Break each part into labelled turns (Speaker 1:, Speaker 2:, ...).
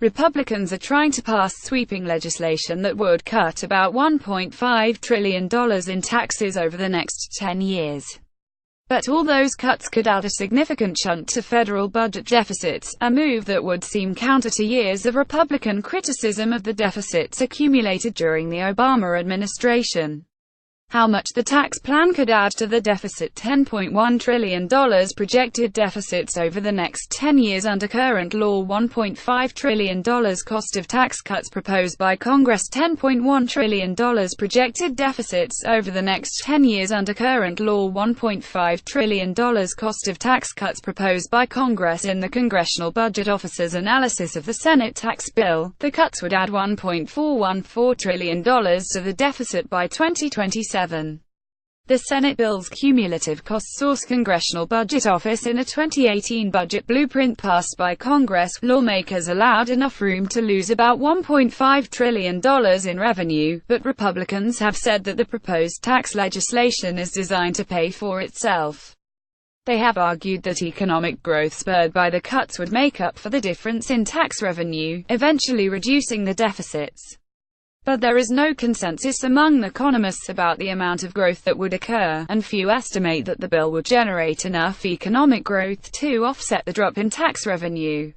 Speaker 1: Republicans are trying to pass sweeping legislation that would cut about $1.5 trillion in taxes over the next 10 years. But all those cuts could add a significant chunk to federal budget deficits, a move that would seem counter to years of Republican criticism of the deficits accumulated during the Obama administration. How much the tax plan could add to the deficit? $10.1 trillion projected deficits over the next 10 years under current law. $1.5 trillion cost of tax cuts proposed by Congress. $10.1 trillion projected deficits over the next 10 years under current law. $1.5 trillion cost of tax cuts proposed by Congress. In the Congressional Budget Office's analysis of the Senate tax bill, the cuts would add $1.414 trillion to the deficit by 2027. The Senate bill's cumulative cost source. Congressional Budget Office. In a 2018 budget blueprint passed by Congress, lawmakers allowed enough room to lose about $1.5 trillion in revenue, but Republicans have said that the proposed tax legislation is designed to pay for itself. They have argued that economic growth spurred by the cuts would make up for the difference in tax revenue, eventually reducing the deficits. But there is no consensus among economists about the amount of growth that would occur, and few estimate that the bill would generate enough economic growth to offset the drop in tax revenue.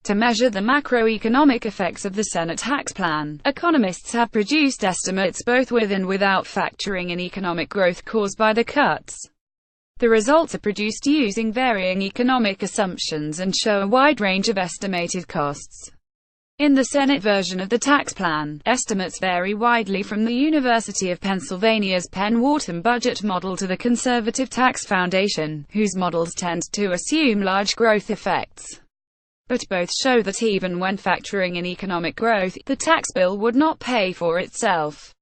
Speaker 1: To measure the macroeconomic effects of the Senate tax plan, economists have produced estimates both with and without factoring in economic growth caused by the cuts. The results are produced using varying economic assumptions and show a wide range of estimated costs. In the Senate version of the tax plan, estimates vary widely from the University of Pennsylvania's Penn Wharton budget model to the Conservative Tax Foundation, whose models tend to assume large growth effects. But both show that even when factoring in economic growth, the tax bill would not pay for itself.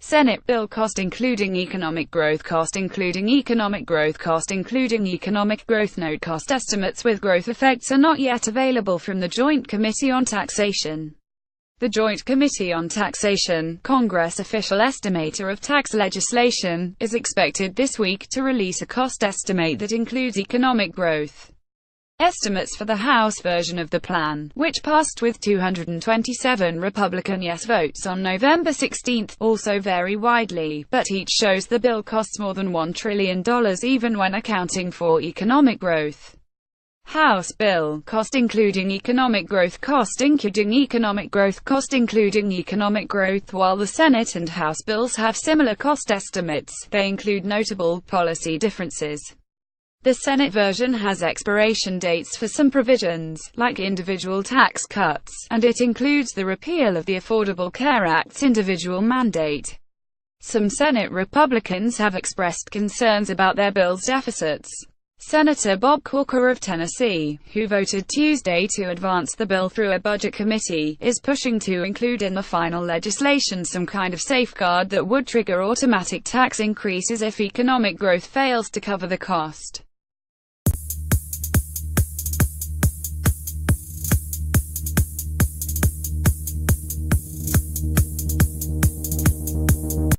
Speaker 1: Senate bill cost including economic growth cost including economic growth cost including economic growth note. Cost estimates with growth effects are not yet available from the Joint Committee on Taxation. The Joint Committee on Taxation, Congress official estimator of tax legislation, is expected this week to release a cost estimate that includes economic growth. Estimates for the House version of the plan, which passed with 227 Republican yes votes on November 16, also vary widely, but each shows the bill costs more than $1 trillion even when accounting for economic growth. House bill cost including economic growth cost including economic growth cost including economic growth. While the Senate and House bills have similar cost estimates, they include notable policy differences. The Senate version has expiration dates for some provisions, like individual tax cuts, and it includes the repeal of the Affordable Care Act's individual mandate. Some Senate Republicans have expressed concerns about their bill's deficits. Senator Bob Corker of Tennessee, who voted Tuesday to advance the bill through a budget committee, is pushing to include in the final legislation some kind of safeguard that would trigger automatic tax increases if economic growth fails to cover the cost.